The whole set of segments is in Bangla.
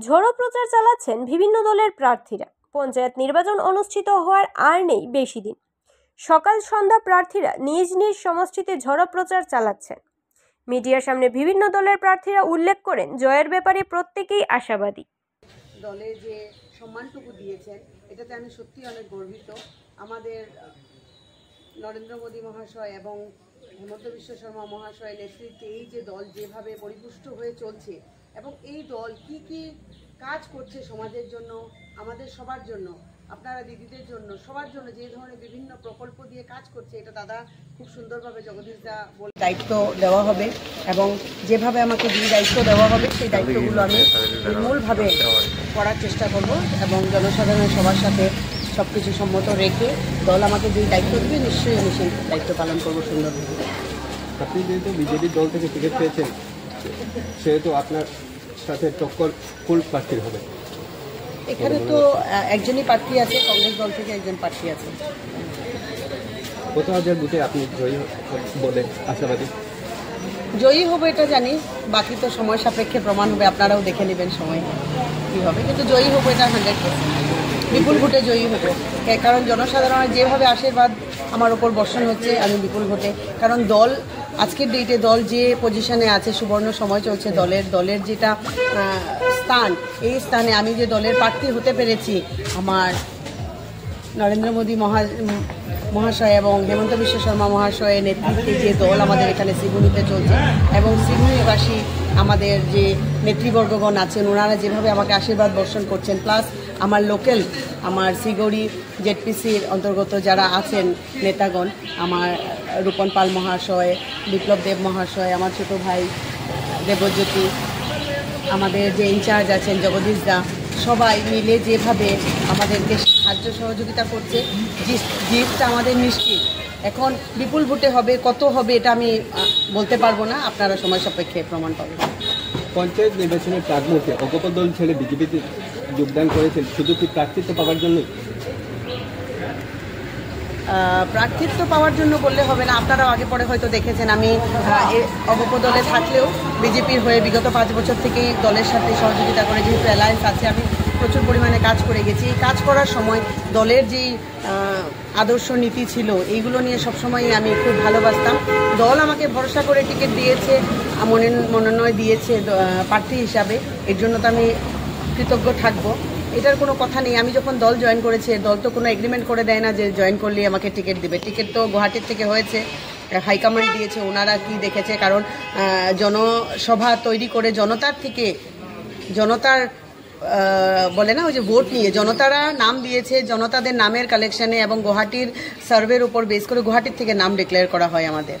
ঝড়ো প্রচার চালাচ্ছেন বিভিন্ন দলের প্রার্থীরা। পঞ্চায়েত নির্বাচন অনুষ্ঠিত হওয়ার আর নেই বেশি দিন। সকাল সন্ধ্যা প্রার্থীরা নিজ নিজ সমষ্টিতে ঝড়ো প্রচার চালাচ্ছেন। মিডিয়ার সামনে বিভিন্ন দলের প্রার্থীরা উল্লেখ করেন, জয়ের ব্যাপারে প্রত্যেকেই আশাবাদী। দলে যে সম্মানটুকু দিয়েছেন এটাতে আমি সত্যি অনেক গর্বিত। আমাদের নরেন্দ্র মোদী মহাশয় এবং হেমন্ত বিশ্ব শর্মা মহাশয়ের নেতৃত্বে এই যে দল যেভাবে পরিপুষ্ট হয়ে চলছে এবং এই দল কি কি কাজ করছে সমাজের জন্য, আমাদের সবার জন্য, আপনারা দিদিদের জন্য, সবার জন্য যে ধরনের বিভিন্ন প্রকল্প দিয়ে কাজ করছে, এটা দাদা খুব সুন্দরভাবে জগদীশ দা বলে দায়িত্ব দেওয়া হবে এবং যেভাবে আমাকে যে দায়িত্ব দেওয়া হবে সেই দায়িত্বগুলো আমি মূলভাবে করার চেষ্টা করব এবং জনসাধারণের সবার সাথে সব কিছু সম্মত রেখে দল আমাকে যে দায়িত্ব দেবে নিশ্চয়ই আমি সেই দায়িত্ব পালন করবো সুন্দরভাবে। আপনি যেহেতু বিজেপির দল থেকে টিকিট পেয়েছেন সেহেতু আপনার সাথে টক্কর ফুল প্রার্থীর হবে। এখানে তো একজনই প্রার্থী আছে, কংগ্রেস দল থেকে একজন প্রার্থী আছে। কত হাজার বুথে আপনি জয়ী বলে আশাবাদী? জয়ী হবে এটা জানি, বাকি তো সময় সাপেক্ষে প্রমাণ হবে, আপনারাও দেখে নেবেন সময় কী হবে, কিন্তু জয়ী হবো এটা 100%। বিপুল ভোটে জয়ী হবো, কারণ জনসাধারণের যেভাবে আশীর্বাদ আমার ওপর বর্ষণ হচ্ছে, আমি বিপুল ভোটে, কারণ দল আজকের ডেটে দল যে পজিশনে আছে, সুবর্ণ সময় চলছে দলের যেটা স্থান, এই স্থানে আমি যে দলের প্রার্থী হতে পেরেছি, আমার নরেন্দ্র মোদী মহাশয় এবং হেমন্ত বিশ্ব শর্মা মহাশয়ের নেতৃত্বে যে দল আমাদের এখানে সিগুনিতে চলছে এবং সিগুনিবাসী আমাদের যে নেতৃবর্গগণ আছেন ওনারা যেভাবে আমাকে আশীর্বাদ বর্ষণ করছেন, প্লাস আমার লোকাল, আমার সিগড়ি জেডপিসির অন্তর্গত যারা আছেন নেতাগণ, আমার রূপন পাল মহাশয়, বিপ্লব দেব মহাশয়, আমার ছোট ভাই দেবজ্যোতি, আমাদের যে ইনচার্জ আছেন জগদীশ দা, সবাই মিলে যেভাবে আমাদেরকে সাহায্য সহযোগিতা করছে, জিতটা আমাদের নিশ্চিত। এখন বিপুল ভোটে হবে, কত হবে এটা আমি বলতে পারবো না, আপনারা সময় সাপেক্ষে প্রমাণ পাবেন। পঞ্চায়েত নির্বাচনের প্রাক মুহূর্তে অগপ দল ছেড়ে বিজেপিতে যোগদান করেছেন শুধু কি প্রার্থিত্ব পাওয়ার জন্যই? প্রার্থিত্ব পাওয়ার জন্য বললে হবে না, আপনারাও আগে পরে হয়তো দেখেছেন আমি অগপ দলে থাকলেও বিজেপির হয়ে বিগত 5 বছর থেকেই দলের সাথে সহযোগিতা করে, যেহেতু অ্যালায়েন্স আছে, আমি প্রচুর পরিমাণে কাজ করে গেছি। এই কাজ করার সময় দলের যেই আদর্শ নীতি ছিল এইগুলো নিয়ে সবসময়ই আমি খুব ভালোবাসতাম। দল আমাকে ভরসা করে টিকিট দিয়েছে, মনোনয়ন দিয়েছে প্রার্থী হিসাবে, এর জন্য তো আমি কৃতজ্ঞ থাকবো, এটার কোনো কথা নেই। আমি যখন দল জয়েন করেছি, দল তো কোনো এগ্রিমেন্ট করে দেয় না যে জয়েন করলে আমাকে টিকিট দিবে। টিকিট তো গুয়াহাটির থেকে হয়েছে, হাইকমান্ড দিয়েছে, ওনারা কি দেখেছে, কারণ জনসভা তৈরি করে জনতার থেকে, জনতার বলে না ওই যে ভোট নিয়ে জনতারা নাম দিয়েছে, জনতাদের নামের কালেকশনে এবং গুয়াহাটির সার্ভের উপর বেস করে গুয়াহাটির থেকে নাম ডিক্লেয়ার করা হয় আমাদের।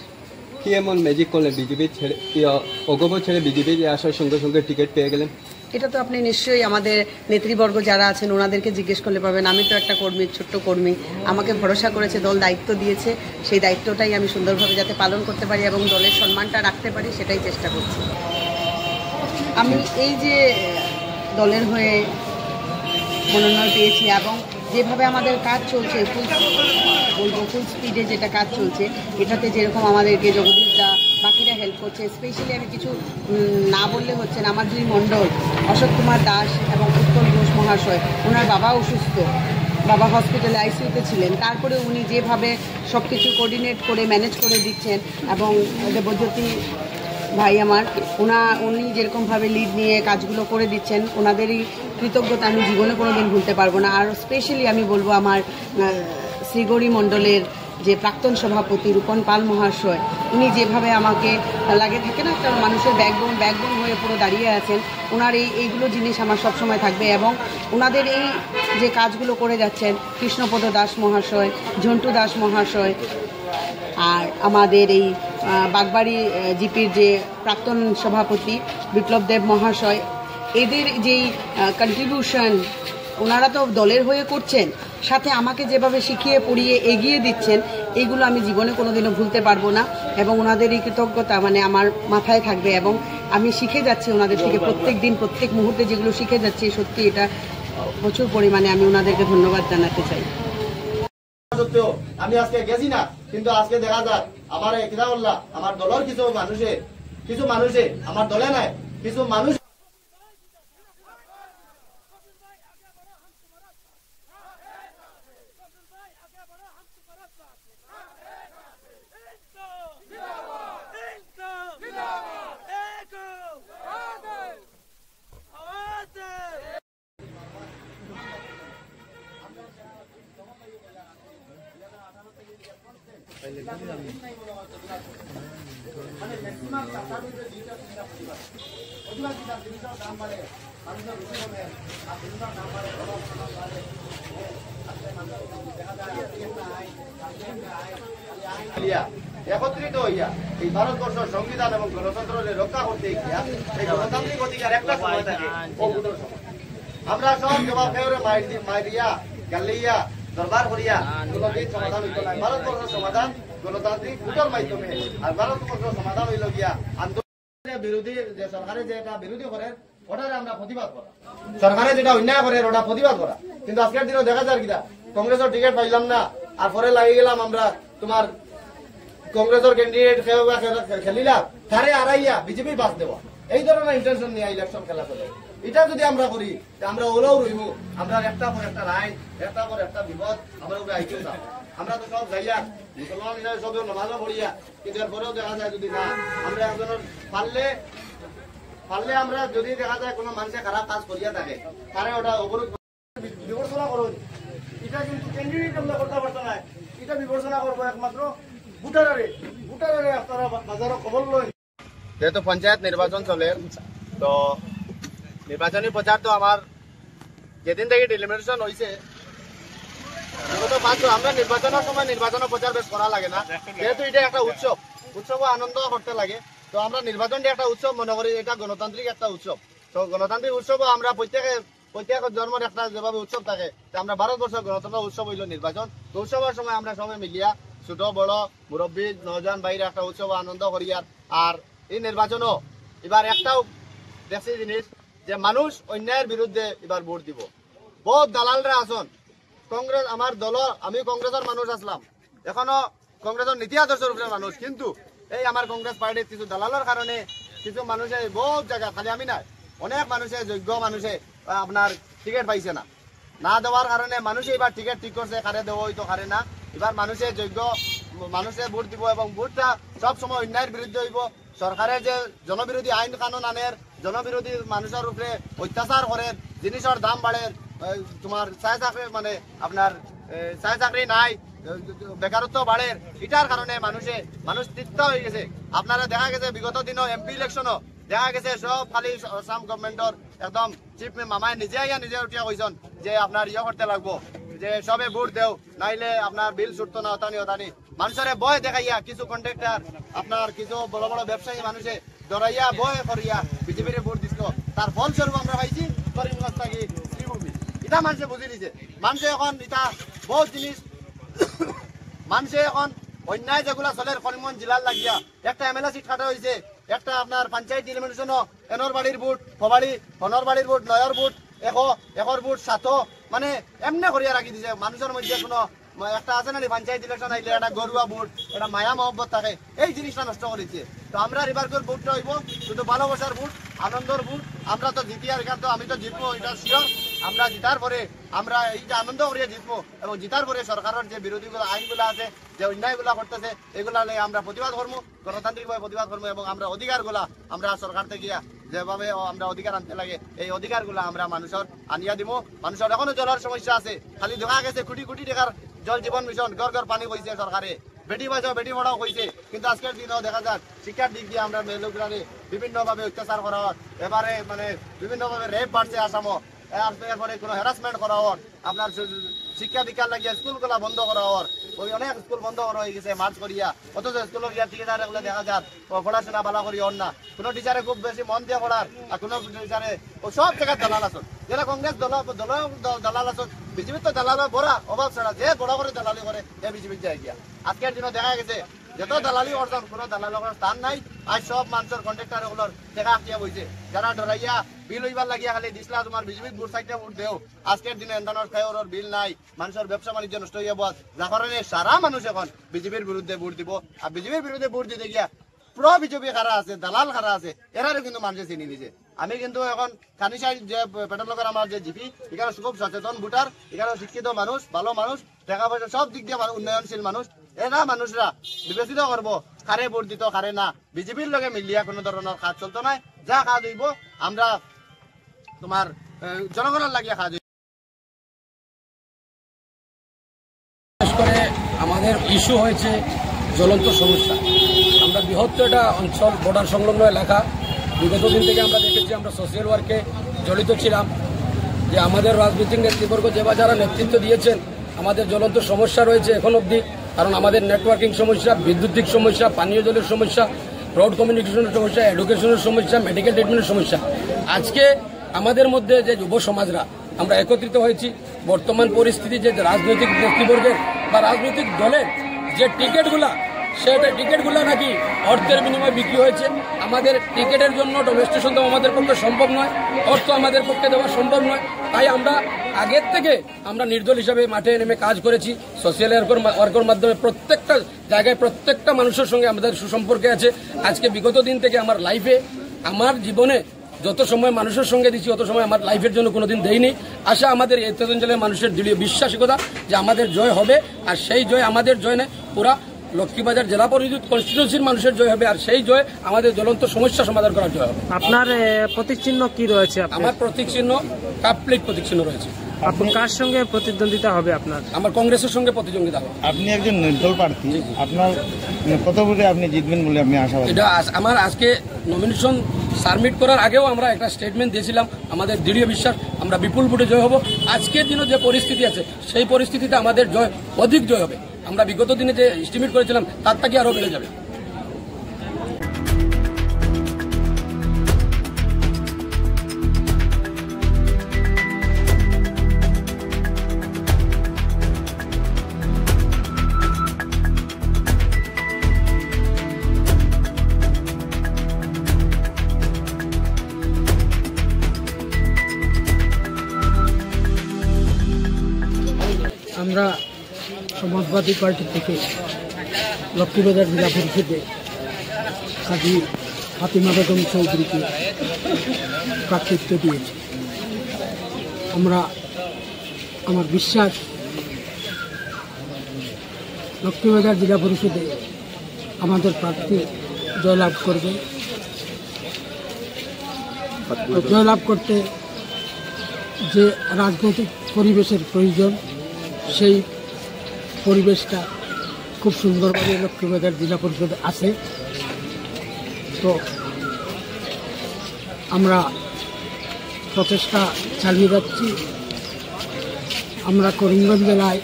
কি এমন ম্যাজিক করলেন বিজেপি ছেড়ে, অগপ ছেড়ে বিজেপি আসার সঙ্গে সঙ্গে টিকিট পেয়ে গেলেন? এটা তো আপনি নিশ্চয়ই আমাদের নেতৃবর্গ যারা আছেন ওনাদেরকে জিজ্ঞেস করলে পাবেন। আমি তো একটা কর্মী, ছোট্ট কর্মী, আমাকে ভরসা করেছে দল, দায়িত্ব দিয়েছে, সেই দায়িত্বটাই আমি সুন্দরভাবে যাতে পালন করতে পারি এবং দলের সম্মানটা রাখতে পারি সেটাই চেষ্টা করছি। আমি এই যে দলের হয়ে মনোনয়ন পেয়েছি এবং যেভাবে আমাদের কাজ চলছে, ফুল স্পিডে যেটা কাজ চলছে, এটাতে যেরকম আমাদেরকে জগদীশ দা বাকিরা হেল্প করছে, স্পেশালি আমি কিছু না বললে হচ্ছে না, আমার 2 মণ্ডল অশোক কুমার দাস এবং উৎপল ঘোষ মহাশয়, ওনার বাবা অসুস্থ, বাবা হসপিটালে আইসিইউতে ছিলেন, তারপরে উনি যেভাবে সব কিছু কোঅর্ডিনেট করে ম্যানেজ করে দিচ্ছেন এবং দেবজ্যোতি ভাই আমার, উনি যেরকমভাবে লিড নিয়ে কাজগুলো করে দিচ্ছেন, ওনাদেরই কৃতজ্ঞতা আমি জীবনে কোনো দিন ভুলতে পারবো না। আর স্পেশালি আমি বলবো আমার শ্রীগড়ি মণ্ডলের যে প্রাক্তন সভাপতি রূপন পাল মহাশয়, উনি যেভাবে আমাকে লাগে থাকে না একটা মানুষের ব্যাকবোন হয়ে পুরো দাঁড়িয়ে আছেন, ওনার এইগুলো জিনিস আমার সবসময় থাকবে এবং ওনাদের এই যে কাজগুলো করে যাচ্ছেন, কৃষ্ণপদ দাস মহাশয়, ঝন্টু দাস মহাশয়, আর আমাদের এই বাগবাড়ি জিপির যে প্রাক্তন সভাপতি বিপ্লব দেব মহাশয়, এদের যেই কন্ট্রিবিউশন ওনারা তো দলের হয়ে করছেন, সাথে আমাকে যেভাবে শিখিয়ে পড়িয়ে এগিয়ে দিচ্ছেন, এইগুলো আমি জীবনে কোনোদিনও ভুলতে পারবো না এবং ওনাদের এই কৃতজ্ঞতা মানে আমার মাথায় থাকবে এবং আমি শিখে যাচ্ছি ওনাদের থেকে প্রত্যেক দিন, প্রত্যেক মুহূর্তে যেগুলো শিখে যাচ্ছি, সত্যি এটা প্রচুর পরিমাণে আমি ওনাদেরকে ধন্যবাদ জানাতে চাই। আমি আজকে গেছি না, কিন্তু আজকে দেখা যায় আমার আমার দলের কিছু মানুষে আমার দলে নাই, কিছু মানুষ একত্রিত হইয়া এই ভারতবর্ষ সংবিধান এবং গণতন্ত্রের রক্ষা করতে গিয়া এই গণতান্ত্রিক অধিকার একটা সময় থাকে অভূতের সময়। আমরা সব জবাব খেয়ে মাইরিয়া গালিয়া দরবার করিয়া কোনদিন সমাধান হইত না। ভারতবর্ষের সমাধান গণতান্ত্রিক ভোটের মাধ্যমে, আর ভারতবর্ষের সমাধান হইল গিয়া আন্দোলনের বিরোধী যে সরকারে যেটা বিরোধী করে ওটারে আমরা প্রতিবাদ করা, সরকারে যেটা অন্যায় করে ওটা প্রতিবাদ করা। কিন্তু আজকের দিনে দেখা যায় কিনা কংগ্রেসের টিকিট পাইলাম না, আর পরে লাগিয়ে গেলাম আমরা তোমার কংগ্রেসের ক্যান্ডিডেট খেলিলাম তারে আড়াইয়া বিজেপির বাস দেওয়া, এই ধরনের ইন্টেনশন নিয়ে ইলেকশন খেলা চলে। এটা যদি আমরা করি আমরা ওলাও রইব, আমরা একটা পর একটা রায়, একটা পর একটা বিপদ আমরা উপরে আইতেও না। আমরা তো সব যাইয়া মুসলমান হিসাবে সব নামাজও পড়িয়া, কিন্তু এরপরেও দেখা যায় যদি না আমরা একজনের পারলে আমরা যদি দেখা যায় কোনো মানুষের খারাপ কাজ করিয়া থাকে তারে ওটা অবরোধ বিবেচনা করুন। এটা কিন্তু ক্যান্ডিডেট আমরা করতে পারতো না, এটা বিবেচনা করবো একমাত্র ভোটারে আপনারা বাজারও খবর লই। যেহেতু পঞ্চায়েত নির্বাচন চলে, তো নির্বাচনী প্রচার তো আমার যেদিন থেকে ডিলিমিটেশন হয়েছে বিগত 5 বছর আমরা নির্বাচনের সময় নির্বাচনের প্রচার বেশ করা লাগে না, যেহেতু এটা একটা উৎসব আনন্দ করতে লাগে। তো আমরা নির্বাচনটি একটা উৎসব মনে করি, এটা গণতান্ত্রিক একটা উৎসব। তো গণতান্ত্রিক উৎসবও আমরা প্রত্যেক জন্মের একটা যেভাবে উৎসব থাকে, আমরা ভারতবর্ষের গণতন্ত্র উৎসব হইল নির্বাচন। তো উৎসবের সময় আমরা সবাই মিলিয়া ছোট বড় মুরব্বী নওজোয়ান বাইরে একটা উৎসব আনন্দ করি। আর এই নির্বাচনও এবার একটাও দেখছি জিনিস যে মানুষ অন্যায়ের বিরুদ্ধে এবার ভোট দিব। বহুত দালালরা আসন কংগ্রেস, আমার দল আমি কংগ্রেসের মানুষ আসলাম, এখনো কংগ্রেসের নীতি আদর্শের উপরে মানুষ, কিন্তু এই আমার কংগ্রেস পার্টির কিছু দালালের কারণে কিছু মানুষে বহুত জায়গা, খালি আমি নাই অনেক মানুষে যোগ্য মানুষে আপনার টিকিট পাইছে না দেওয়ার কারণে মানুষে এবার টিকিট ঠিক করছে, কারে দেওয়া হইতো কারে না। এবার মানুষে যোগ্য মানুষে ভোট দিব এবং ভোটটা সব সময় অন্যায়ের বিরুদ্ধে হইব। সরকারের যে জনবিরোধী আইন কানুন আনের, জনবিরোধী মানুষের উপরে অত্যাচার করেন, জিনিসের দাম বাড়ে, তোমার চাকরি মানে আপনার চাকরি নাই, বেকারত্ব বাড়ে, এটার কারণে মানুষ তৃপ্ত হয়ে গেছে। আপনারা দেখা গেছে বিগত দিনও এমপি ইলেকশনও দেখা গেছে সব খালি আসাম গভর্নমেন্টর একদম চিফ মামায় নিজে উঠিয়া কইছেন যে আপনার করতে লাগবো, যে সবে ভোট দেও নাইলে আপনার বিল ছুটতো না, অতানি মানুষের বয় দেখাইয়া কিছু কন্ট্রাক্টর আপনার কিছু বড় বড় ব্যবসায়ী মানুষে ডরাইয়া বয় করিয়া বিজেপির ভোট দিছিল। তার ফলস্বরূপ আমরা পাইছি করিমগঞ্জ থাকি শ্রীভূমি। এটা মানুষে বুঝি দিছে। মানুষে এখন এটা বহুত জিনিস মানুষে এখন অন্যায় যেগুলা চলে করিমগঞ্জ জেলার লাগিয়া একটা এমএলএ সিট কাটা হয়েছে, একটা আপনার পঞ্চায়েত ইলিমিনেশনও এনর বাড়ির ভোট হনর বাড়ির ভোট, নয়র ভোট একর ভোট 7 মানে এমনি করিয়া রাখি দিছে। মানুষের মধ্যে কোনো একটা আছে না পঞ্চায়েত ইলেকশন আইলে একটা গরুয়া ভোট, একটা মায়া মহব্বত থাকে, এই জিনিসটা নষ্ট করেছে। তো আমরা এবার ভোটটা হইব শুধু ভালোবাসার ভোট, আনন্দর ভোট। আমরা তো জিতি আর এখান তো আমি তো জিতবো, এটা শিওর। আমরা জিতার পরে আমরা এই যে আনন্দ করিয়া জিতবো এবং জিতার পরে সরকারের যে বিরোধী আইনগুলো আছে, যে অন্যায়গুলা করতেছে, এগুলা নিয়ে আমরা প্রতিবাদ করবো, গণতান্ত্রিকভাবে প্রতিবাদ করবো এবং আমরা অধিকারগুলা আমরা সরকার থেকে যেভাবে আমরা অধিকার আনতে লাগে এই অধিকারগুলা আমরা মানুষের আনিয়া দিব। মানুষের এখনো জলের সমস্যা আছে, খালি দেখা গেছে কোটি টাকার জল জীবন মিশন, ঘর পানি কইছে সরকারে, বেটি বাঁচাও বেটি পড়াও কইছে, কিন্তু আজকের দিনেও দেখা যায় শিক্ষার দিক দিয়ে আমরা মেয়েগুলারে বিভিন্নভাবে অত্যাচার করা হয়, এবারে মানে বিভিন্নভাবে রেপ বাড়ছে আসামও, এরপরে কোনো হ্যারাসমেন্ট করা হওয়ার, আপনার শিক্ষা দীক্ষার লাগিয়ে স্কুলগুলা বন্ধ করা হওয়ার, ওই অনেক স্কুল বন্ধ করা হয়ে গেছে মার্চ করিয়া। অথচ স্কুলের ইয়ার টিচার এগুলো দেখা যায় পড়াশোনা ভালো করি অন না, কোনো টিচারে খুব বেশি মন দিয়ে পড়ার, আর কোনো টিচারে ও সব জায়গায় দালাল আসন, যেটা কংগ্রেস দালাল আসন, বিজেপির তো দালালের বড়া অভাব ছাড়া, যে বড় করে দালালি করে এ বিজেপির যায় গিয়া। আজকের দিনে দেখা গেছে যত দালালি অর্জন কোনো দালালের স্থান নাই। আজ সব মানুষের কন্ট্রাক্টর এগুলোর দেখা আঁকিয়া বইছে, যারা ডরাইয়া বিল হইবার লাগিয়া খালি দিসলা তোমার বিজেপির ভোট সাইডে ভোট দেও, আজকের দিনে এন্দানোর খাওয়ার বিল নাই, মানুষের ব্যবসা বাণিজ্য নষ্ট হইয়া বস, যার কারণে সারা মানুষ এখন বিজেপির বিরুদ্ধে ভোট দিব। আর বিজেপির বিরুদ্ধে ভোট দিতে গিয়া প্র বিজেপি খারা আছে, দালাল খারা আছে, এরারও কিন্তু মানুষে চিনি দিছে। আমি কিন্তু এখন কানিসাই যে পেটের লোকের আমার যে জিপি, এখানে খুব সচেতন ভোটার, এখানে শিক্ষিত মানুষ, ভালো মানুষ, টাকা পয়সা সব দিক দিয়ে উন্নয়নশীল মানুষ, এরা মানুষরা বিবেচিত করবো কারে ভোট দিত কারে না। বিজেপির লগে মিলিয়া কোনো ধরনের কাজ চলতো না, যা কাজ হইব আমরা তোমার জনগণের লাগিয়ে কাজ। বিশেষ করে আমাদের ইস্যু হয়েছে জ্বলন্ত সমস্যা। আমরা বৃহত্তর একটা অঞ্চল, বর্ডার সংলগ্ন এলাকা। বিগত দিন থেকে আমরা দেখেছি, আমরা সোশ্যাল ওয়ার্কে জড়িত ছিলাম, যে আমাদের রাজনৈতিক নেতৃবর্গ যারা নেতৃত্ব দিয়েছেন, আমাদের জ্বলন্ত সমস্যা রয়েছে এখন অবধি। কারণ আমাদের নেটওয়ার্কিং সমস্যা, বিদ্যুতিক সমস্যা, পানীয় জলের সমস্যা, রোড কমিউনিকেশনের সমস্যা, এডুকেশনের সমস্যা, মেডিকেল ট্রিটমেন্টের সমস্যা। আজকে আমাদের মধ্যে যে যুব সমাজরা আমরা একত্রিত হয়েছি, বর্তমান পরিস্থিতি যে রাজনৈতিক নেতৃবর্গের বা রাজনৈতিক দলের যে টিকিটগুলা, সেটা টিকিটগুলো নাকি অর্থের বিনিময়ে বিক্রি হয়েছে। আমাদের টিকিটের জন্য ডোমেস্টেশন দেওয়া আমাদের পক্ষে সম্ভব নয়, অর্থ আমাদের পক্ষে দেওয়া সম্ভব নয়। তাই আমরা আগের থেকে আমরা নির্দল হিসাবে মাঠে নেমে কাজ করেছি। সোশ্যাল ওয়ার্কের মাধ্যমে প্রত্যেকটা জায়গায় প্রত্যেকটা মানুষের সঙ্গে আমাদের সুসম্পর্কে আছে। আজকে বিগত দিন থেকে আমার লাইফে, আমার জীবনে যত সময় মানুষের সঙ্গে দিচ্ছি, অত সময় আমার লাইফের জন্য কোনোদিন দেয়নি। আশা আমাদের এই অঞ্চলের মানুষের দৃঢ় বিশ্বাসিকতা যে আমাদের জয় হবে, আর সেই জয় আমাদের জয় নয়, পুরা লক্ষ্মীবাজার জেলা পরিষদ কনস্টিটিউন্সির মানুষের জয় হবে, আর সেই জয় আমাদের জ্বলন্ত সমস্যা সমাধান করার জয় হবে। আপনার প্রতীক চিহ্ন কি রয়েছে? আমার প্রতীক চিহ্ন কাপ প্লেট প্রতীক চিহ্ন রয়েছে। আপনি কার সঙ্গে প্রতিদ্বন্দ্বিতা হবে আপনার? আমার কংগ্রেসের সঙ্গে প্রতিদ্বন্দ্বিতা হবে। আপনি একজন নির্দল প্রার্থী, আপনার কত ভোটে আপনি জিতবেন বলে আপনি আশাবাদী? এটা আমার আজকে নমিনেশন সাবমিট করার আগেও আমরা একটা স্টেটমেন্ট দিয়েছিলাম, আমাদের দৃঢ় বিশ্বাস আমরা বিপুল ভোটে জয় হব। আজকের দিনে যে পরিস্থিতি আছে, সেই পরিস্থিতিতে আমাদের জয় অধিক জয় হবে। আমরা বিগত দিনে যে এস্টিমেট করেছিলাম তার থেকে আরও বেড়ে যাবে। আমরা সমাজবাদী পার্টি থেকে লক্ষ্মীবাজার জেলা পরিষদে কাজী ফাতিমা বেগম চৌধুরীকে প্রার্থিত্ব দিয়েছি। আমার বিশ্বাস লক্ষ্মীবাজার জেলা পরিষদে আমাদের প্রার্থী জয়লাভ করবে। জয়লাভ করতে যে রাজনৈতিক পরিবেশের প্রয়োজন, সেই পরিবেশটা খুব সুন্দরভাবে লক্ষ্মীবাজার জেলা পরিষদে আছে। তো আমরা প্রচেষ্টা চালিয়ে যাচ্ছি। আমরা করিমগঞ্জ জেলায়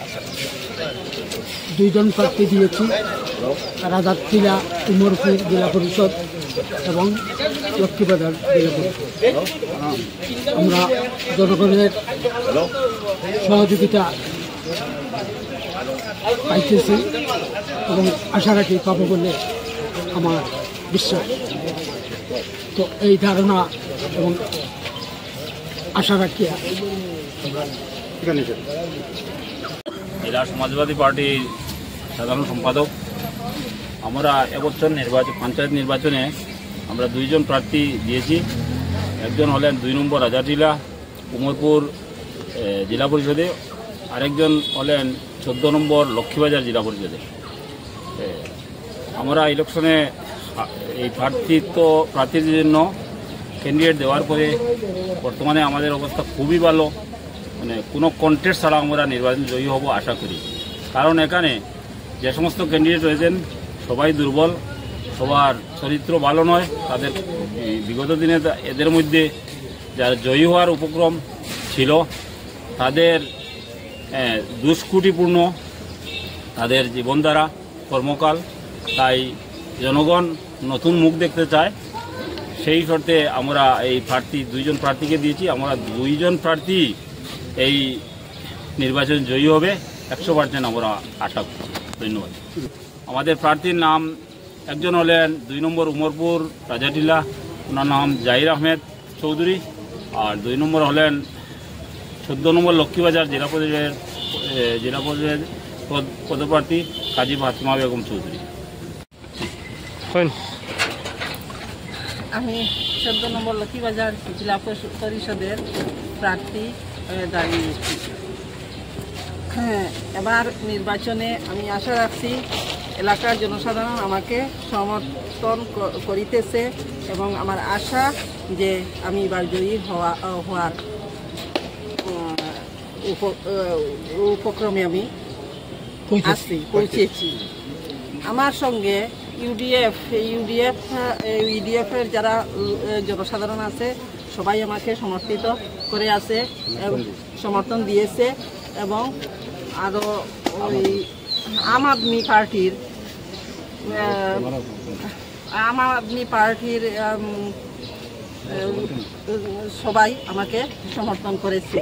2 জন প্রার্থী দিয়েছি, রাজারটিলা, উমরপুর জেলা পরিষদ এবং লক্ষ্মীবাজার জেলা পরিষদ। আমরা জনগণের সহযোগিতা পাইতেছি এবং আশা রাখি পাবো বলে আমার বিশ্বাস। তো এই ধারণা এবং আশা রাখি জেলা সমাজবাদী পার্টির সাধারণ সম্পাদক। আমরা এবছর পঞ্চায়েত নির্বাচনে আমরা 2 জন প্রার্থী দিয়েছি। একজন হলেন 2 নম্বর রাজারটিলা উমরপুর জেলা পরিষদে, আরেকজন হলেন 14 নম্বর লক্ষ্মীবাজার জেলা পরিষদে। আমরা ইলেকশনে এই প্রার্থীর জন্য ক্যান্ডিডেট দেওয়ার পরে বর্তমানে আমাদের অবস্থা খুবই ভালো, মানে কোনো কন্টেস্ট ছাড়া আমরা নির্বাচন জয়ী হব আশা করি। কারণ এখানে যে সমস্ত ক্যান্ডিডেট রয়েছেন সবাই দুর্বল, সবার চরিত্র ভালো নয়। তাদের বিগত দিনে এদের মধ্যে যারা জয়ী হওয়ার উপক্রম ছিল তাদের দুষ্কৃতিপূর্ণ তাদের জীবনধারা, কর্মকাল। তাই জনগণ নতুন মুখ দেখতে চায়। সেই শর্তে আমরা এই 2 জন প্রার্থীকে দিয়েছি। আমরা 2 জন প্রার্থী এই নির্বাচন জয়ী হবে 100% আমরা আশা করছি। ধন্যবাদ। আমাদের প্রার্থীর নাম, একজন হলেন 2 নম্বর উমরপুর রাজাটিলা, ওনার নাম জাহির আহমেদ চৌধুরী, আর 2 নম্বর হলেন 14 নম্বর লক্ষ্মীবাজার জেলা পরিষদের পদপ্রার্থী কাজী ফাতিমা বেগম চৌধুরী। আমি 14 নম্বর লক্ষ্মীবাজার জেলা পরিষদের প্রার্থী দাঁড়িয়েছি। এবার নির্বাচনে আমি আশা রাখছি এলাকার জনসাধারণ আমাকে সমর্থন করিতেছে এবং আমার আশা যে আমি এবার জয়ী হওয়ার উপক্রমে আমি পৌঁছেছি। আমার সঙ্গে ইউডিএফের যারা জনসাধারণ আছে সবাই আমাকে সমর্থিত করে আছে এবং সমর্থন দিয়েছে, এবং আরও ওই আম আদমি পার্টির সবাই আমাকে সমর্থন করেছে।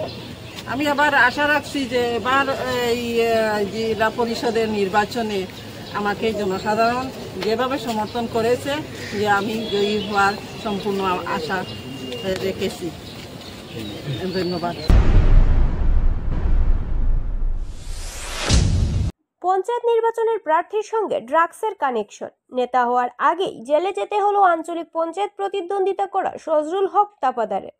আমি আবার আশা রাখছি যে এবার এই জেলা পরিষদের নির্বাচনে আমাকে জনসাধারণ যেভাবে সমর্থন করেছে যে আমি জয়ী হওয়ার সম্পূর্ণ আশা রেখেছি। ধন্যবাদ। পঞ্চায়েত নির্বাচনের প্রার্থীর সঙ্গে ড্রাগসের কানেকশন। নেতা হওয়ার আগেই জেলে যেতে হলো আঞ্চলিক পঞ্চায়েত প্রতিদ্বন্দ্বিতা করা সজরুল হক তাপাদারের।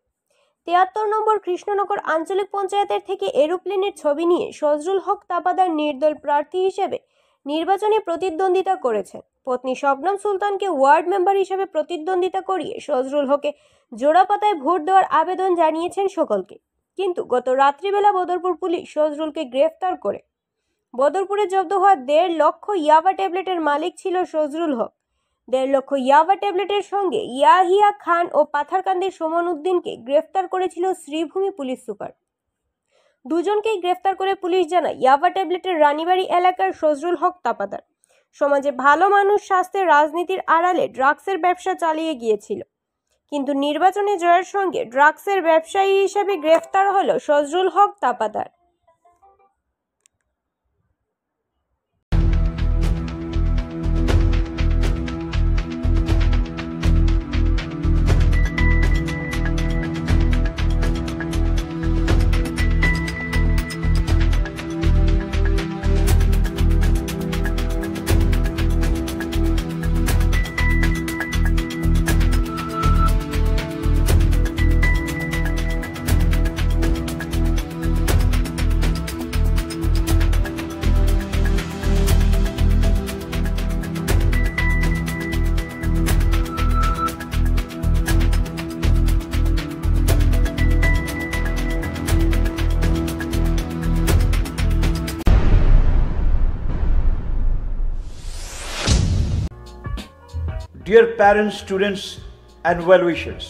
৭৩ নম্বর কৃষ্ণনগর আঞ্চলিক পঞ্চায়েতের থেকে এরোপ্লেনের ছবি নিয়ে সজরুল হক তাপাদার নির্দল প্রার্থী হিসেবে নির্বাচনে প্রতিদ্বন্দ্বিতা করেছেন। পত্নী শবনম সুলতানকে ওয়ার্ড মেম্বার হিসেবে প্রতিদ্বন্দ্বিতা করিয়ে সজরুল হকে জোড়াপাতায় ভোট দেওয়ার আবেদন জানিয়েছেন সকলকে। কিন্তু গত রাত্রিবেলা বদরপুর পুলিশ সজরুলকে গ্রেফতার করে। বদরপুরে জব্দ হওয়া ১.৫ লক্ষ ইয়াবা ট্যাবলেটের মালিক ছিল সজরুল হক। ১.৫ লক্ষ ইয়াবা ট্যাবলেটের সঙ্গে ইয়াহিয়া খান ও পাথারকান্দির সুমন উদ্দিনকে গ্রেফতার করেছিল শ্রীভূমি পুলিশ সুপার। দুজনকেই গ্রেফতার করে পুলিশ জানায় ইয়াবা ট্যাবলেটের রানীবাড়ি এলাকার সজরুল হক তাপাদার সমাজে ভালো মানুষ স্বাস্থ্যের রাজনীতির আড়ালে ড্রাগসের ব্যবসা চালিয়ে গিয়েছিল। কিন্তু নির্বাচনে জয়ের সঙ্গে ড্রাগসের ব্যবসায়ী হিসেবে গ্রেফতার হলো সজরুল হক Tapadar. Dear parents, students and well-wishers,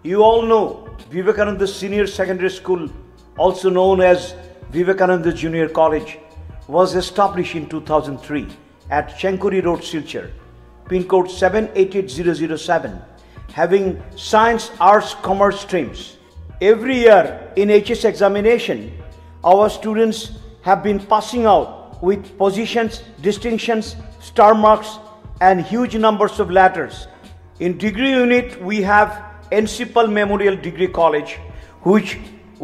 you all know Vivekananda Senior Secondary School, also known as Vivekananda Junior College, was established in 2003 at Chenkuri Road, Silchar, pin code 788007, having science, arts, commerce streams. Every year in HS examination, our students have been passing out with positions, distinctions, star marks, and huge numbers of letters. In degree unit, we have Encipal Memorial Degree College, which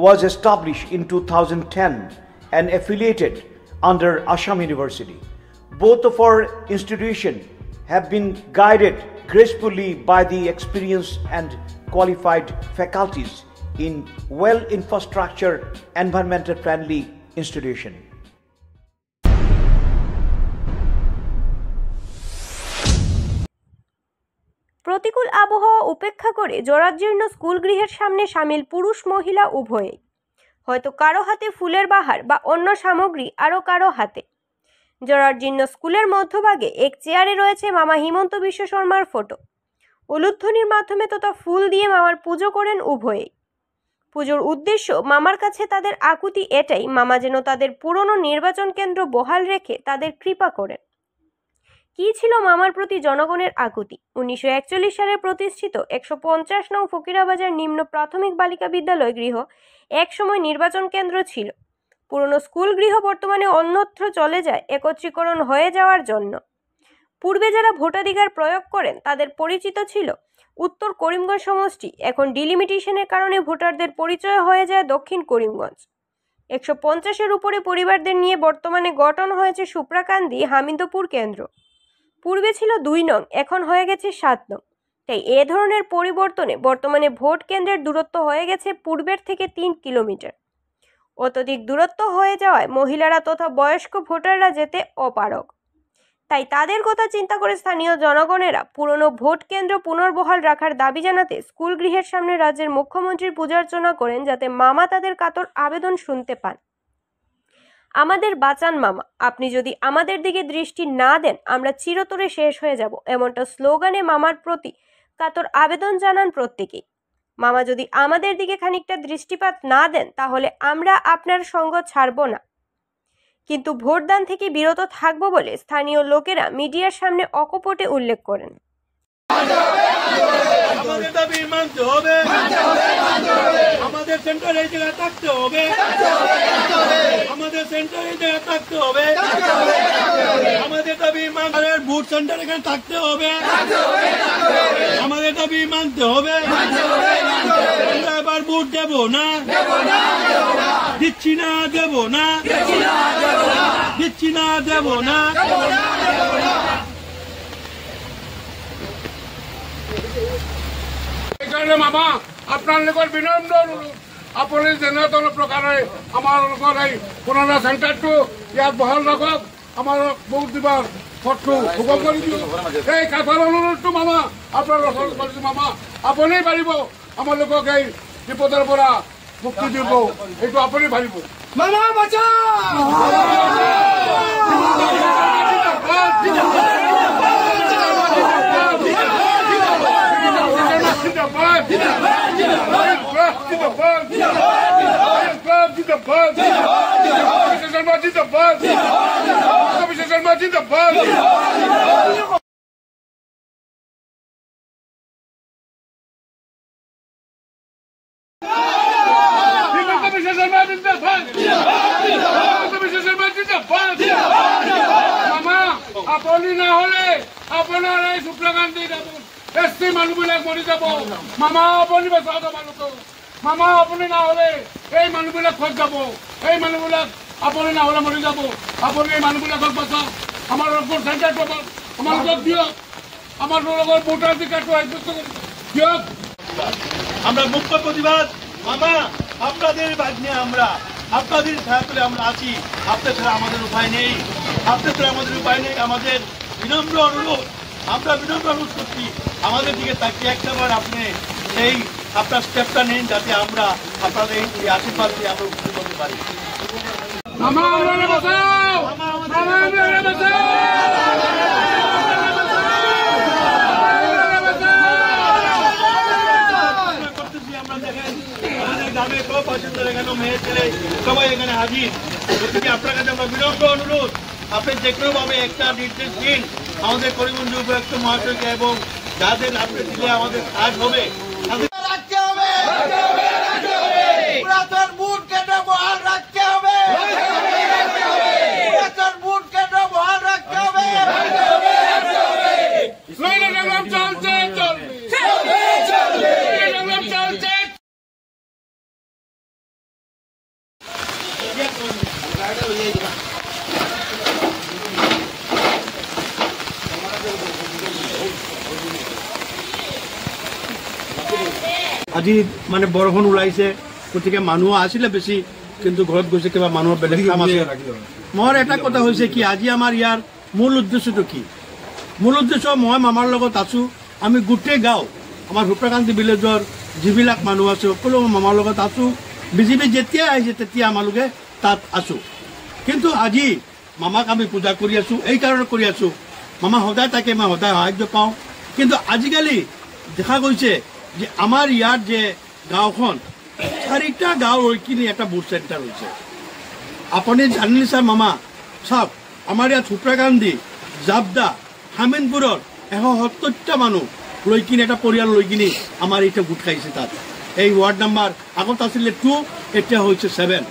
was established in 2010 and affiliated under Assam University. Both of our institutions have been guided gracefully by the experienced and qualified faculties in well-infrastructure, environmental-friendly institution. প্রতিকূল আবহাওয়া উপেক্ষা করে জরাজীর্ণ স্কুল গৃহের সামনে সামিল পুরুষ মহিলা উভয়েই। হয়তো কারো হাতে ফুলের বাহার বা অন্য সামগ্রী, আরও কারো হাতে। জরাজীর্ণ স্কুলের মধ্যভাগে এক চেয়ারে রয়েছে মামা হিমন্ত বিশ্ব শর্মার ফটো। উলুধ্বনির মাধ্যমে তথা ফুল দিয়ে মামার পুজো করেন উভয়েই। পুজোর উদ্দেশ্য মামার কাছে তাদের আকুতি এটাই, মামা যেন তাদের পুরনো নির্বাচন কেন্দ্র বহাল রেখে তাদের কৃপা করেন। কি ছিল মামার প্রতি জনগণের আকুতি? 1941 সালে প্রতিষ্ঠিত 150 নং ফকিরাবাজার নিম্ন প্রাথমিক বালিকা বিদ্যালয় গৃহ একসময় নির্বাচন কেন্দ্র ছিল। পুরনো স্কুল গৃহ বর্তমানে অন্যত্র চলে যায় একত্রীকরণ হয়ে যাওয়ার জন্য। পূর্বে যারা ভোটাধিকার প্রয়োগ করেন তাদের পরিচিত ছিল উত্তর করিমগঞ্জ সমষ্টি, এখন ডিলিমিটেশনের কারণে ভোটারদের পরিচয় হয়ে যায় দক্ষিণ করিমগঞ্জ। 150-এর উপরে পরিবারদের নিয়ে বর্তমানে গঠন হয়েছে সুপ্রাকান্দি হামিদপুর কেন্দ্র। পূর্বে ছিল 2 নং, এখন হয়ে গেছে 7 নং। তাই এ ধরনের পরিবর্তনে বর্তমানে ভোট কেন্দ্রের দূরত্ব হয়ে গেছে পূর্বের থেকে 3 কিলোমিটার। অত্যধিক দূরত্ব হয়ে যাওয়ায় মহিলারা তথা বয়স্ক ভোটাররা যেতে অপারগ। তাই তাদের কথা চিন্তা করে স্থানীয় জনগণেরা পুরনো ভোট কেন্দ্র পুনর্বহাল রাখার দাবি জানাতে স্কুল গৃহের সামনে রাজ্যের মুখ্যমন্ত্রীর পূজার্চনা করেন, যাতে মামা তাদের কাতর আবেদন শুনতে পান। আমাদের বাঁচান মামা, আপনি যদি আমাদের দিকে দৃষ্টি না দেন আমরা চিরতরে শেষ হয়ে যাব, এমনটা স্লোগানে মামার প্রতি কাতর আবেদন জানান প্রত্যেকেই। মামা যদি আমাদের দিকে খানিকটা দৃষ্টিপাত না দেন তাহলে আমরা আপনার সঙ্গ ছাড়ব না, কিন্তু ভোটদান থেকে বিরত থাকব বলে স্থানীয় লোকেরা মিডিয়ার সামনে অকপটে উল্লেখ করেন। আমাদের দাবি মানতে হবে, আমাদের সেন্টার এই জায়গায় থাকতে হবে, আমাদের সেন্টার এই জায়গায় থাকতে হবে, আমাদের দাবি মানতে বুথ সেন্টার এখানে থাকতে হবে, আমাদের দাবি মানতে হবে। আমরা এবার ভোট দেব না, দিচ্ছি না, দেব না, দিচ্ছি না, দেব না। মামা আপনার লোকের বিনম্র অনুরোধ, আপনি যেন কোনো প্রকারে আমার লোকের এই পুরোনো সেন্টারটো ইয়াত বহাল রাখক, আমার ভোট দিবার ফটো হুকুম করে দিও। এই কাঠৰ অনুৰোধটো মামা আপনার রসল কৰিছো মামা, আপুনি পাৰিব আমার লোকক এই বিপদের পৰা মুক্তি দিব, এইটো আপুনি পাৰিব মামা। বাঁচাও আপনি না হলে আপনার এই শুক্লা গান্ধী এসসি মানুষবিলাক মরি যাব মামা, আপনি বাঁচাও মানুষ মামা, আপনি না হলে এই মানুষবিলাক খোঁজ যাব, এই মানুষবিলাক আপনি না হলে মরি যাব, আপনি এই মানুষবিলাকক বাঁচাও, আমার ভোট সেন্টারটো আমার লোক দিয়ক, আমার লোকের ভোটাধিকারটো আয়োজিত দিয়ক। আমরা মুক্ত প্রতিবাদ মামা, আপনাদের বাজনে আমরা, আপনাদের ছায়া আমরা আছি, আপনার ছাড়া আমাদের উপায় নেই, আপনার ছাড়া আমাদের উপায় নেই। আমাদের বিনম্র অনুরোধ, আমরা বিনম্র অনুরোধ করছি আমাদের দিকে তাকিয়ে একটাবার আপনি এই আপনার স্টেপটা নিন, যাতে আমরা আপনাদের এই আশীর্বাদ দিয়ে আমরা উপকৃত করতে পারি। গ্রামে সব বাসিন্দারা এখানে মেয়ে ছেলে সবাই এখানে হাজির, গতিকে আপনার কাছে আমরা বিনম্র অনুরোধ, আপনি যে কোনোভাবে একটা নির্দেশ দিন আমাদের করিমগঞ্জ উপায়ুক্ত মহাশয়কে, এবং যাদের আপনি দিলে আমাদের কাজ হবে রাখতে হবে, পুরাতন বুট কেন্দ্র বহাল রাখতে হবে, পুরাতন বুট কেন্দ্র বহাল রাখতে হবে। আজি মানে বৰষুণ ওলাইছে, গতিকে মানুহ আছিলে বেছি, কিন্তু ঘৰত গৈছে কিবা মানুহৰ বেলেগ কাম আছে। মোৰ এটা কথা হৈছে কি, আজি আমাৰ ইয়াৰ মূল উদ্দেশ্যটো কি? মূল উদ্দেশ্য, মই মামাৰ লগত আছো, আমি গোটেই গাঁও আমাৰ ৰূপকান্তি ভিলেজৰ যিবিলাক মানুহ আছে সকলো মামাৰ লগত আছো। বিজেপি যেতিয়া আহিছে তেতিয়া আমালোকে তাত আছো, কিন্তু আজি মামাক আমি পূজা কৰি আছো, এই কাৰণে কৰি আছো, মামা সদায় তাকে মই সদায় সাহায্য পাওঁ। কিন্তু আজিকালি দেখা গৈছে যে আমাৰ ইয়াত যে গাঁওখন 4টা গাঁও হৈ কিনে এটা বুথ চেণ্টাৰ হৈছে। আপুনি জানিলে ছাৰ মামা, চাওক আমাৰ ইয়াত সুপ্ৰাকান্দি, জাবদা, হামিনপুৰৰ 170টা মানুহ লৈ কিনে এটা পৰিয়াল লৈ কিনে আমাৰ এতিয়া গোট খাইছে তাত। এই ৱাৰ্ড নাম্বাৰ আগত আছিলে 2, এতিয়া হৈছে 7,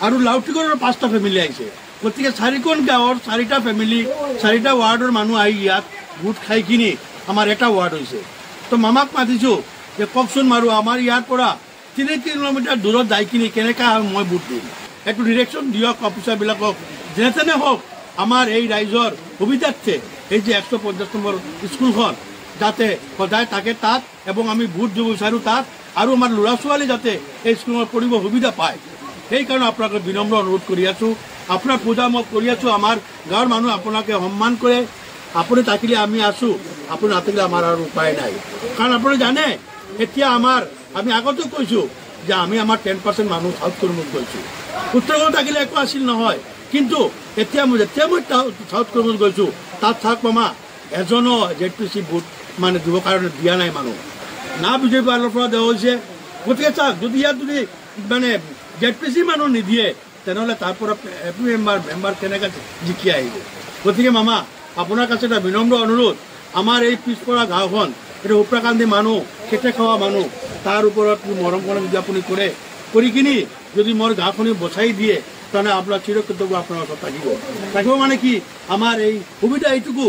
আৰু লাউটিগড়ৰ 5টা ফেমিলি আহিছে। গতিকে 4খন গাঁৱৰ 4টা ফেমিলি, 4টা ৱাৰ্ডৰ মানুহ আহি ইয়াত গোট খাই কিনে আমাৰ এটা ৱাৰ্ড হৈছে। তো মামাক মাতিছো যে কওকচোন মাৰো, আমাৰ ইয়াৰ পৰা 3 কিলোমিটাৰ দূৰত যাই কিনে কেনেকৈ মই ভোট দিম, একটু ডিৰেকশ্যন দিয়ক অফিচাৰবিলাকক। যেনে তেনে হওক আমাৰ এই ৰাইজৰ সুবিধাৰ্থে এই যে 150 নম্বৰ স্কুলখন যাতে সদায় থাকে তাত, এবং আমি ভোট দিব বিচাৰোঁ তাত, আৰু আমাৰ ল'ৰা ছোৱালী যাতে এই স্কুলত পঢ়িব সুবিধা পায়, সেইকাৰণে আপোনালোকে বিনম্ৰ অনুৰোধ কৰি আছোঁ। আপোনাৰ পূজা মই কৰি আছোঁ, আমাৰ গাঁৱৰ মানুহ আপোনালোকে সন্মান কৰে, আপুনি থাকিলে আমি আছোঁ, আপুনি নাথাকিলে আমাৰ আৰু উপায় নাই। কাৰণ আপুনি জানে এতিয়া আমি আগতে কৈছোঁ যে আমি আমাৰ 10% মানুহ সাউথ কৰ্মত গৈছোঁ। উত্তৰ কৰ্মত থাকিলে একো আছিল নহয়, কিন্তু এতিয়া যেতিয়া মই সাউথ কৰ্মত গৈছোঁ তাত চাওক মামা এজনো ZPC ভোট মানে দিবৰ কাৰণে দিয়া নাই মানুহ, না বিজেপি পাৰ্টিৰ পৰা দিয়া হৈছে। গতিকে চাওক যদি ইয়াত যদি মানে ZPC মানুহ নিদিয়ে তেনেহ'লে তাৰ পৰা এপি মেম্বাৰ কেনেকৈ জিকি আহিব। গতিকে মামা আপোনাৰ কাছে এটা বিনম্ৰ অনুৰোধ, আমাৰ এই পিছপৰা গাঁওখন এইটো উপ্ৰাকান্তি মানুহ, খেতে খোৱা মানুহ, তাৰ ওপৰত মৰম কৰা যদি আপুনি কৰে, কৰি কিনি যদি মোৰ গাঁওখনি বচাই দিয়ে তেনেহ'লে আপোনাৰ চিৰকৃতজ্ঞ আপোনাৰ ওচৰত থাকিব মানে কি আমাৰ এই সুবিধা এইটুকু,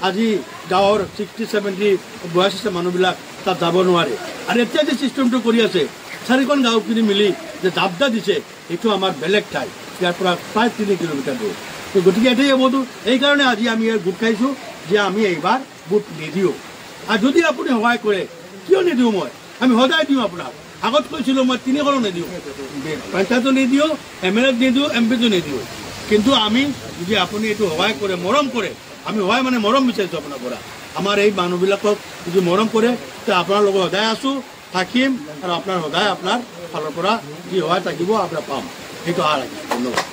আজি গাঁৱৰ 60-70 মানুহবিলাক তাত যাব নোৱাৰে। আৰু এতিয়া যে ছিষ্টেমটো কৰি আছে 4খন গাঁওখিনি মিলি যে জাবদা দিছে এইটো আমাৰ বেলেগ ঠাই, ইয়াৰ পৰা প্ৰায় 3 কিলোমিটাৰ দূৰ। তো গতিকে এটাই হ'বতো, এইকাৰণে আজি আমি ইয়াৰ গোট খাইছোঁ যে আমি এইবাৰ ভোট নিদিওঁ। আৰু যদি আপুনি সহায় কৰে, কিয় নিদিওঁ মই, আমি সদায় দিওঁ আপোনাক। আগত কৈছিলোঁ মই 3খনো নিদিওঁ, পঞ্চায়তো নিদিওঁ, MLA নিদিওঁ, MP তো নিদিওঁ। কিন্তু আমি যদি আপুনি এইটো সহায় কৰে, মৰম কৰে, আমি সহায় মানে মৰম বিচাৰিছোঁ আপোনাৰ পৰা, আমাৰ এই মানুহবিলাকক যদি মৰম কৰে তে আপোনাৰ লগত সদায় আছোঁ, থাকিম, আৰু আপোনাৰ সদায় আপোনাৰ ফালৰ পৰা যি সহায় থাকিব আপোনাৰ পাম, সেইটো আশা ৰাখিম। ধন্যবাদ।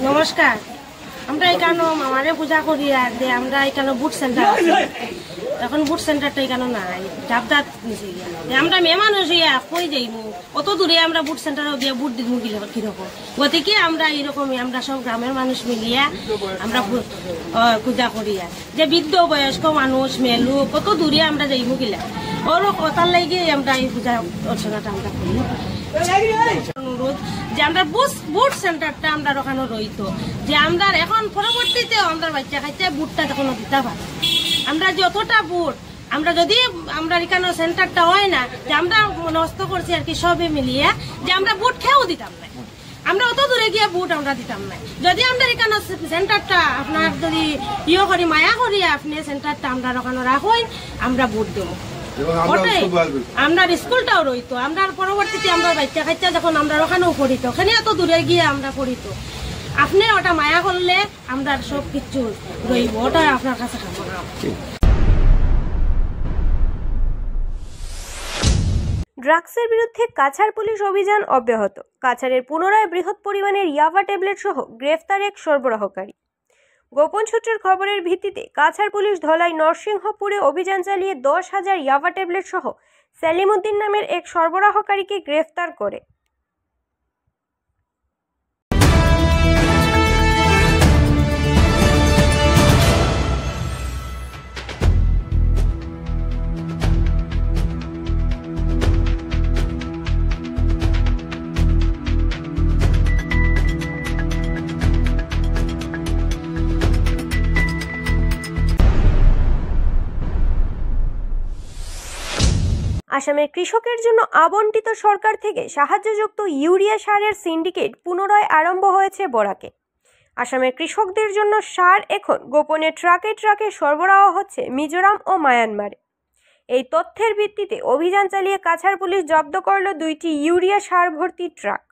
নমস্কার, আমরা এখানে মামারে পূজা করি আর যে আমরা এখানে বুট সেন্টার আছে, এখন বুট সেন্টারটা এখানে নাই, জাবদাত নিচে গিয়া আমরা মেয়ে মানুষ ইয়া কই যাইমু, অত দূরে আমরা বুট সেন্টারে গিয়ে বুট দিব কিরকম। গতিকে আমরা এরকমই আমরা সব গ্রামের মানুষ মিলিয়া আমরা পূজা করি আর যে বৃদ্ধ বয়স্ক মানুষ মেলু কত দূরে আমরা যাইমু গিলা, ওর কথার লাগে আমরা এই পূজা অর্চনাটা আমরা করি। অনুরোধ যে আমরা বুট সেন্টারটা আমরা ওখানে রইতো, যে আমরা এখন পরবর্তীতে আমরা বাচ্চা খাইতে বুটটা তখন দিতে পারি। আমরা যতটা বুট আমরা যদি আমরা এখানে সেন্টারটা হয় না, যে আমরা নষ্ট করছি আর কি সবে মিলিয়ে, যে আমরা বুট খেয়েও দিতাম না, আমরা অত দূরে গিয়ে বুট আমরা দিতাম না। যদি আমরা এখানে সেন্টারটা আপনার যদি করি মায়া করি আপনি সেন্টারটা আমরা ওখানে রাখুন, আমরা বুট দেবো। আমরা স্কুলটাও রইতো, আমরা পরবর্তীতে আমরা বাচ্চা কাচ্চা যখন আমরা ওখানেও পড়িত, ওখানে এত দূরে গিয়ে আমরা পড়িত। আপনি ওটা মায়া করলে আমরা সব কিছু রইব, ওটা আপনার কাছে কামনা। ড্রাগসের বিরুদ্ধে কাছাড় পুলিশ অভিযান অব্যাহত। কাছাড়ের পুনরায় বৃহৎ পরিমাণের ইয়াবা ট্যাবলেট সহ গ্রেফতার এক সরবরাহকারী। গোপন সূত্রের খবরের ভিত্তিতে কাছাড় পুলিশ ধলাই নরসিংহপুরে অভিযান চালিয়ে 10,000 ইয়াবা ট্যাবলেট সহ সেলিম উদ্দিন নামের এক সরবরাহকারীকে গ্রেফতার করে। আসামের কৃষকের জন্য আবণ্টিত সরকার থেকে সাহায্যযুক্ত ইউরিয়া সারের সিন্ডিকেট পুনরায় আরম্ভ হয়েছে বরাকে। আসামের কৃষকদের জন্য সার এখন গোপনে ট্রাকে ট্রাকে সরবরাহ হচ্ছে মিজোরাম ও মায়ানমারে। এই তথ্যের ভিত্তিতে অভিযান চালিয়ে কাছাড় পুলিশ জব্দ করল 2টি ইউরিয়া সার ভর্তি ট্রাক।